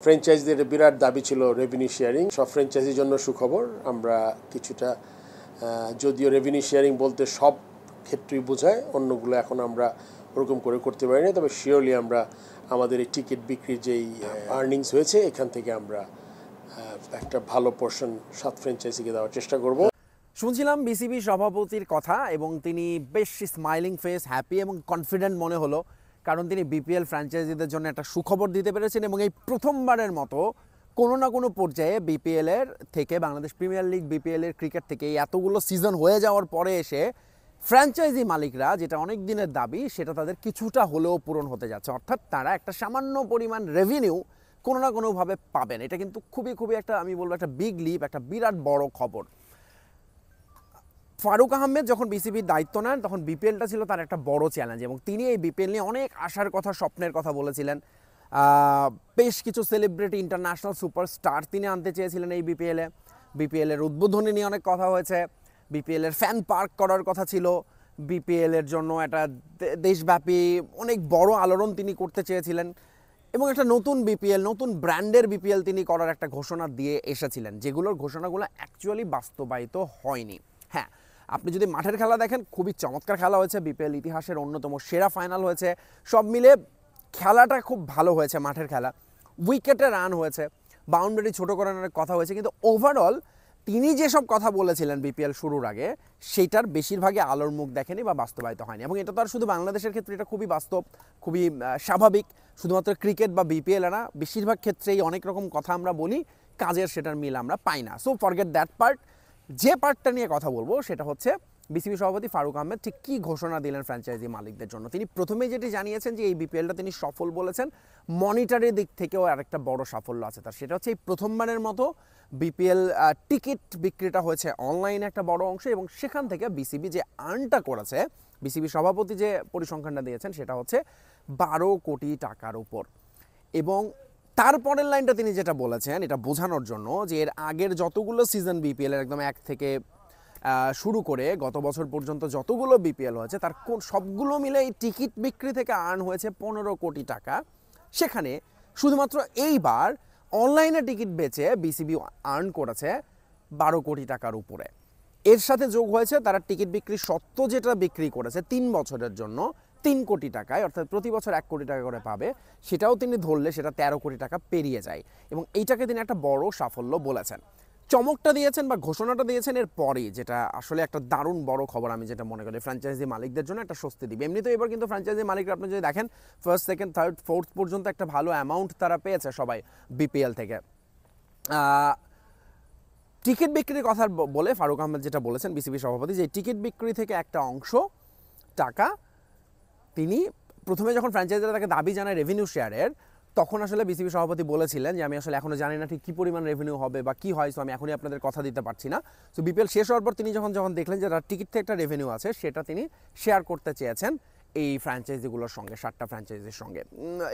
ফ্র্যাঞ্চাইজিদের বিরাট দাবি ছিল revenue sharing. সব ফ্র্যাঞ্চাইজির জন্য সুখবর, আমরা কিছুটা যদিও রেভিনিউ শেয়ারিং বলতে সব ক্ষেত্রেই বোঝায়, অন্যগুলো এখন আমরা ওরকম করে করতে পারি না, তবে শিওরলি আমরা আমাদের এই টিকিট বিক্রির যেই আর্নিংস হয়েছে এখান থেকে আমরা একটা ভালো পোর্শন 7 ফ্র্যাঞ্চাইজিকে দেওয়ার চেষ্টা করব। শুনছিলাম বিসিবি সভাপতির কথা এবং তিনি বেশ স্মাইলিং ফেস, হ্যাপি এবং কনফিডেন্ট মনে হলো, কারণ তিনি বিপিএল ফ্র্যাঞ্চাইজিদের জন্য একটা সুখবর দিতে পেরেছেন এবং এই প্রথমবারের মতো কোনো না কোনো পর্যায়ে বিপিএলের থেকে, বাংলাদেশ প্রিমিয়ার লিগ বিপিএলের ক্রিকেট থেকে এতগুলো সিজন হয়ে যাওয়ার পরে এসে ফ্র্যাঞ্চাইজি মালিকরা যেটা অনেক দিনের দাবি সেটা তাদের কিছুটা হলেও পূরণ হতে যাচ্ছে, অর্থাৎ তারা একটা সামান্য পরিমাণ রেভিনিউ কোনো না কোনোভাবে পাবেন। এটা কিন্তু খুবই খুবই একটা, আমি বলবো একটা বিগ লিপ, একটা বিরাট বড় খবর। ফারুক আহমেদ যখন বিসিবির দায়িত্ব নেন তখন বিপিএলটা ছিল তার একটা বড় চ্যালেঞ্জ এবং তিনি এই বিপিএল নিয়ে অনেক আশার কথা, স্বপ্নের কথা বলেছিলেন। বেশ কিছু সেলিব্রিটি, ইন্টারন্যাশনাল সুপারস্টার তিনি আনতে চেয়েছিলেন এই বিপিএলের উদ্বোধনী নিয়ে অনেক কথা হয়েছে, বিপিএলের ফ্যান পার্ক করার কথা ছিল, বিপিএলের জন্য একটা দেশব্যাপী অনেক বড় আলোড়ন তিনি করতে চেয়েছিলেন এবং একটা নতুন বিপিএল, নতুন ব্র্যান্ডের বিপিএল তিনি করার একটা ঘোষণা দিয়ে এসেছিলেন, যেগুলোর ঘোষণাগুলো অ্যাকচুয়ালি বাস্তবায়িত হয়নি। হ্যাঁ, আপনি যদি মাঠের খেলা দেখেন খুবই চমৎকার খেলা হয়েছে, বিপিএল ইতিহাসের অন্যতম সেরা ফাইনাল হয়েছে, সব মিলে খেলাটা খুব ভালো হয়েছে, মাঠের খেলা, উইকেটে রান হয়েছে, বাউন্ডারি ছোটো করানোর কথা হয়েছে, কিন্তু ওভারঅল তিনি যেসব কথা বলেছিলেন বিপিএল শুরুর আগে সেইটার বেশিরভাগই আলোর মুখ দেখেনি বা বাস্তবায়িত হয়নি। এবং এটা তো আর শুধু বাংলাদেশের ক্ষেত্রে, এটা খুবই বাস্তব, খুবই স্বাভাবিক, শুধুমাত্র ক্রিকেট বা বিপিএল না, বেশিরভাগ ক্ষেত্রেই অনেক রকম কথা আমরা বলি, কাজের সেটার মিল আমরা পাই না। So forget that part. যে পার্টটা নিয়ে কথা বলবো সেটা হচ্ছে বিসিবি সভাপতি ফারুক আহমেদ ঠিক কী ঘোষণা দিলেন ফ্র্যাঞ্চাইজি মালিকদের জন্য। তিনি প্রথমে যেটি জানিয়েছেন যে এই বিপিএলটা তিনি সফল বলেছেন, মনিটারের দিক থেকেও আরেকটা বড় সাফল্য আছে তার, সেটা হচ্ছে এই প্রথমবারের মতো বিপিএল টিকিট বিক্রিটা হয়েছে অনলাইনে একটা বড় অংশ এবং সেখান থেকে বিসিবি যে আর্নটা করেছে, বিসিবি সভাপতি যে পরিসংখ্যানটা দিয়েছেন সেটা হচ্ছে 12 কোটি টাকার উপর। এবং তারপরের লাইনটা তিনি যেটা বলেছেন এটা বোঝানোর জন্য যে এর আগের যতগুলো সিজন বিপিএলের একদম 1 থেকে শুরু করে গত বছর পর্যন্ত যতগুলো বিপিএল হয়েছে তার সবগুলো মিলে এই টিকিট বিক্রি থেকে আর্ন হয়েছে 15 কোটি টাকা। সেখানে শুধুমাত্র এইবার অনলাইনে টিকিট বেচে বিসিবি আর্ন করেছে 12 কোটি টাকার উপরে। এর সাথে যোগ হয়েছে তারা টিকিট বিক্রি সত্ত্ব যেটা বিক্রি করেছে 3 বছরের জন্য 3 কোটি টাকায়, অর্থাৎ প্রতি বছর 1 কোটি টাকা করে পাবে, সেটাও তিনি ধরলে সেটা 13 কোটি টাকা পেরিয়ে যায় এবং এইটাকে তিনি একটা বড় সাফল্য বলেছেন। চমকটা দিয়েছেন বা ঘোষণাটা দিয়েছেন এর পরেই, যেটা আসলে একটা দারুণ বড় খবর, আমি যেটা মনে করি ফ্র্যাঞ্চাইজি মালিকদের জন্য একটা স্বস্তি দিবে। এমনিতেও এবার কিন্তু ফ্র্যাঞ্চাইজি মালিকরা আপনি যদি দেখেন ফার্স্ট, সেকেন্ড, থার্ড, ফোর্থ পর্যন্ত একটা ভালো অ্যামাউন্ট তারা পেয়েছে সবাই বিপিএল থেকে। টিকিট বিক্রির কথা বলে ফারুক আহমেদ যেটা বলেছেন বিসিবি সভাপতি, যে টিকিট বিক্রি থেকে একটা অংশ টাকা তিনি প্রথমে যখন ফ্র্যাঞ্চাইজিরা তাকে দাবি জানায় রেভিনিউ শেয়ারের, তখন আসলে বিসিবি সভাপতি বলেছিলেন যে আমি আসলে এখনও জানি না ঠিক কী পরিমাণ রেভিনিউ হবে বা কী হয়, সো আমি এখনই আপনাদের কথা দিতে পারছি না। সো বিপিএল শেষ হওয়ার পর তিনি যখন দেখলেন যে তার টিকিট থেকে একটা রেভিনিউ আছে, সেটা তিনি শেয়ার করতে চেয়েছেন এই ফ্র্যাঞ্চাইজিগুলোর সঙ্গে, 7টা ফ্র্যাঞ্চাইজির সঙ্গে,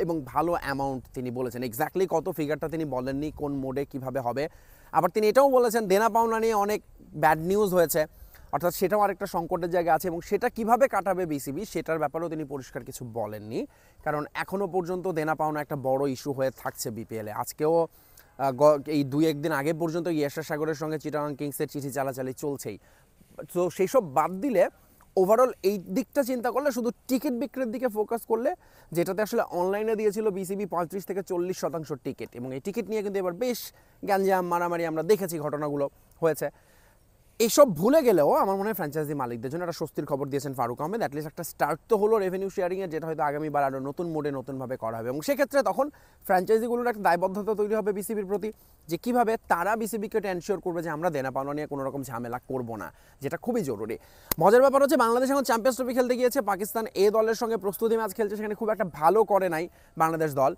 এবং ভালো অ্যামাউন্ট তিনি বলেছেন। এক্স্যাক্টলি কত ফিগারটা তিনি বলেননি, কোন মোডে কীভাবে হবে। আবার তিনি এটাও বলেছেন দেনা পাওনা নিয়ে অনেক ব্যাড নিউজ হয়েছে, অর্থাৎ সেটাও আরেকটা সংকটের জায়গা আছে এবং সেটা কিভাবে কাটাবে বিসিবি সেটার ব্যাপারেও তিনি পরিষ্কার কিছু বলেননি, কারণ এখনও পর্যন্ত দেনা পাওনা একটা বড় ইস্যু হয়ে থাকছে বিপিএলে। আজকেও এই 2-1 দিন আগে পর্যন্ত ইয়াশা সাগরের সঙ্গে চিটাগাং কিংসের চিঠি চালাচালি চলছেই। তো সেই সব বাদ দিলে ওভারঅল এই দিকটা চিন্তা করলে, শুধু টিকিট বিক্রির দিকে ফোকাস করলে, যেটাতে আসলে অনলাইনে দিয়েছিল বিসিবি 35 থেকে 40% টিকিট, এবং এই টিকিট নিয়ে কিন্তু এবার বেশ গ্যাঞ্জাম মারামারি আমরা দেখেছি, ঘটনাগুলো হয়েছে। এইসব ভুলে গেলেও আমার মনে হয় ফ্র্যাঞ্চাইজি মালিকদের জন্য একটা স্বস্তির খবর দিয়েছেন ফারুক আহমেদ। অ্যাটলিস্ট একটা স্টার্ট তো হলো রেভিনিউ শেয়ারিংয়ের, যেটা হয়তো আগামীবার আরও নতুন মোডে নতুনভাবে করা হবে এবং সেক্ষেত্রে তখন ফ্র্যাঞ্চাইজিগুলোর একটা দায়বদ্ধতা তৈরি হবে বিসিবির প্রতি, যে কীভাবে তারা বিসিবিকে এনশিওর করবে যে আমরা দেনা পাওনা নিয়ে কোনো রকম ঝামেলা করব না, যেটা খুবই জরুরি। মজার ব্যাপার হচ্ছে বাংলাদেশ এখন চ্যাম্পিয়ন্স ট্রফি খেলতে গিয়েছে, পাকিস্তান এ দলের সঙ্গে প্রস্তুতি ম্যাচ খেলছে, সেখানে খুব একটা ভালো করে নাই বাংলাদেশ দল।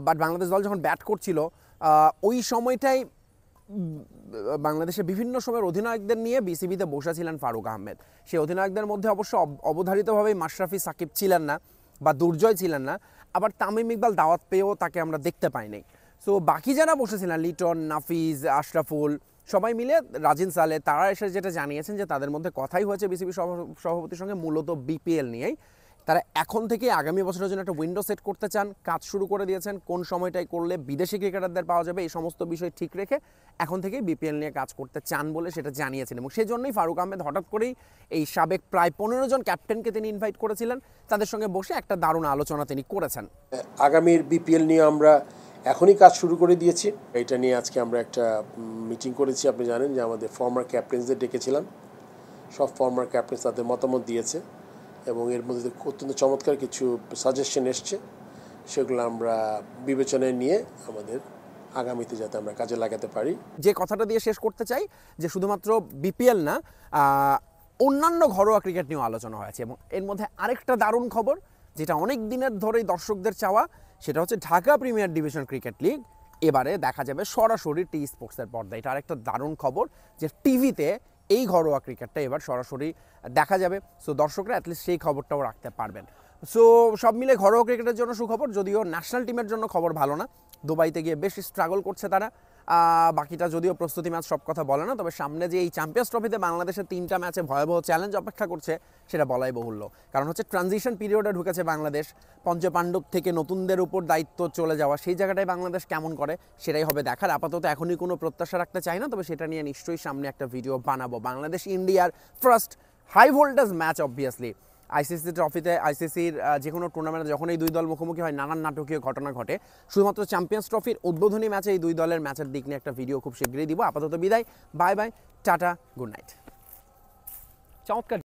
বাট বাংলাদেশ দল যখন ব্যাট করছিল ওই সময়টাই বাংলাদেশের বিভিন্ন সময়ের অধিনায়কদের নিয়ে বিসিবিতে বসেছিলেন ফারুক আহমেদ। সেই অধিনায়কদের মধ্যে অবশ্য অবধারিতভাবেই মাশরাফি সাকিব ছিলেন না বা দুর্জয় ছিলেন না, আবার তামিম ইকবাল দাওয়াত পেয়েও তাকে আমরা দেখতে পাইনি। সো বাকি যারা বসেছিলেন লিটন, নাফিজ, আশরাফুল, সবাই মিলে, রাজিন সালে, তারা এসে যেটা জানিয়েছেন যে তাদের মধ্যে কথাই হয়েছে বিসিবি সভাপতির সঙ্গে মূলত বিপিএল নিয়েই, তারা এখন থেকে আগামী বছরের জন্য একটা উইন্ডো সেট করতে চান, কাজ শুরু করে দিয়েছেন। কোন সময়টায় করলে বিদেশি ক্রিকেটারদের পাওয়া যাবে এই সমস্ত বিষয় ঠিক রেখে এখন থেকেই বিপিএল নিয়ে কাজ করতে চান বলে সেটা জানিয়েছেন। এবং সেই জন্যই ফারুক আহমেদ হঠাৎ করেই এই সাবেক প্রায় 15 জন ক্যাপ্টেনকে তিনি ইনভাইট করেছিলেন, তাদের সঙ্গে বসে একটা দারুণ আলোচনা তিনি করেছেন। আগামীর বিপিএল নিয়ে আমরা এখনই কাজ শুরু করে দিয়েছি। এটা নিয়ে আজকে আমরা একটা মিটিং করেছি। আপনি জানেন যে আমাদের ফর্মার ক্যাপ্টেন্সদের ডেকেছিলাম, সব ফর্মার ক্যাপ্টেন্স তাদের মতামত দিয়েছে এবং এর মধ্যে অত্যন্ত চমৎকার কিছু সাজেশন এসছে, সেগুলো আমরা বিবেচনায় নিয়ে আমাদের আগামীতে যাতে আমরা কাজে লাগাতে পারি। যে কথাটা দিয়ে শেষ করতে চাই যে শুধুমাত্র বিপিএল না, অন্যান্য ঘরোয়া ক্রিকেট নিয়েও আলোচনা হয়েছে। এবং এর মধ্যে আরেকটা দারুণ খবর যেটা অনেক দিনের ধরেই দর্শকদের চাওয়া, সেটা হচ্ছে Dhaka premier division cricket league এবারে দেখা যাবে সরাসরি টি স্পোর্টসের পর্দায়। এটা আরেকটা দারুণ খবর যে টিভিতে এই ঘরোয়া ক্রিকেটটা এবার সরাসরি দেখা যাবে। সো দর্শকরা অ্যাটলিস্ট সেই খবরটাও রাখতে পারবেন। সো সব মিলে ঘরোয়া ক্রিকেটের জন্য সুখবর, যদিও ন্যাশনাল টিমের জন্য খবর ভালো না। দুবাইতে গিয়ে বেশ স্ট্রাগল করছে তারা। বাকিটা যদিও প্রস্তুতি ম্যাচ সব কথা বলে না, তবে সামনে যে এই চ্যাম্পিয়ন্স ট্রফিতে বাংলাদেশের 3টা ম্যাচে ভয়াবহ চ্যালেঞ্জ অপেক্ষা করছে সেটা বলাই বহুল্য। কারণ হচ্ছে ট্রানজিশন পিরিয়ডে ঢুকেছে বাংলাদেশ, পঞ্চপাণ্ডব থেকে নতুনদের উপর দায়িত্ব চলে যাওয়া, সেই জায়গাটায় বাংলাদেশ কেমন করে সেটাই হবে দেখার। আপাতত এখনই কোনো প্রত্যাশা রাখতে চাই না, তবে সেটা নিয়ে নিশ্চয়ই সামনে একটা ভিডিও বানাবো। বাংলাদেশ ইন্ডিয়ার first high voltage match obviously ICC ট্রফিতে, আইসিসির যে কোনো টুর্নামেন্টে যখন এই দুই দল মুখোমুখি হয় নানান নাটকীয় ঘটনা ঘটে। শুধুমাত্র চ্যাম্পিয়ন্স ট্রফির উদ্বোধনী ম্যাচে এই দুই দলের ম্যাচের দিক নিয়ে একটা ভিডিও খুব শীঘ্রই দিব। আপাতত বিদায়, bye bye, tata, good night. চমৎকার।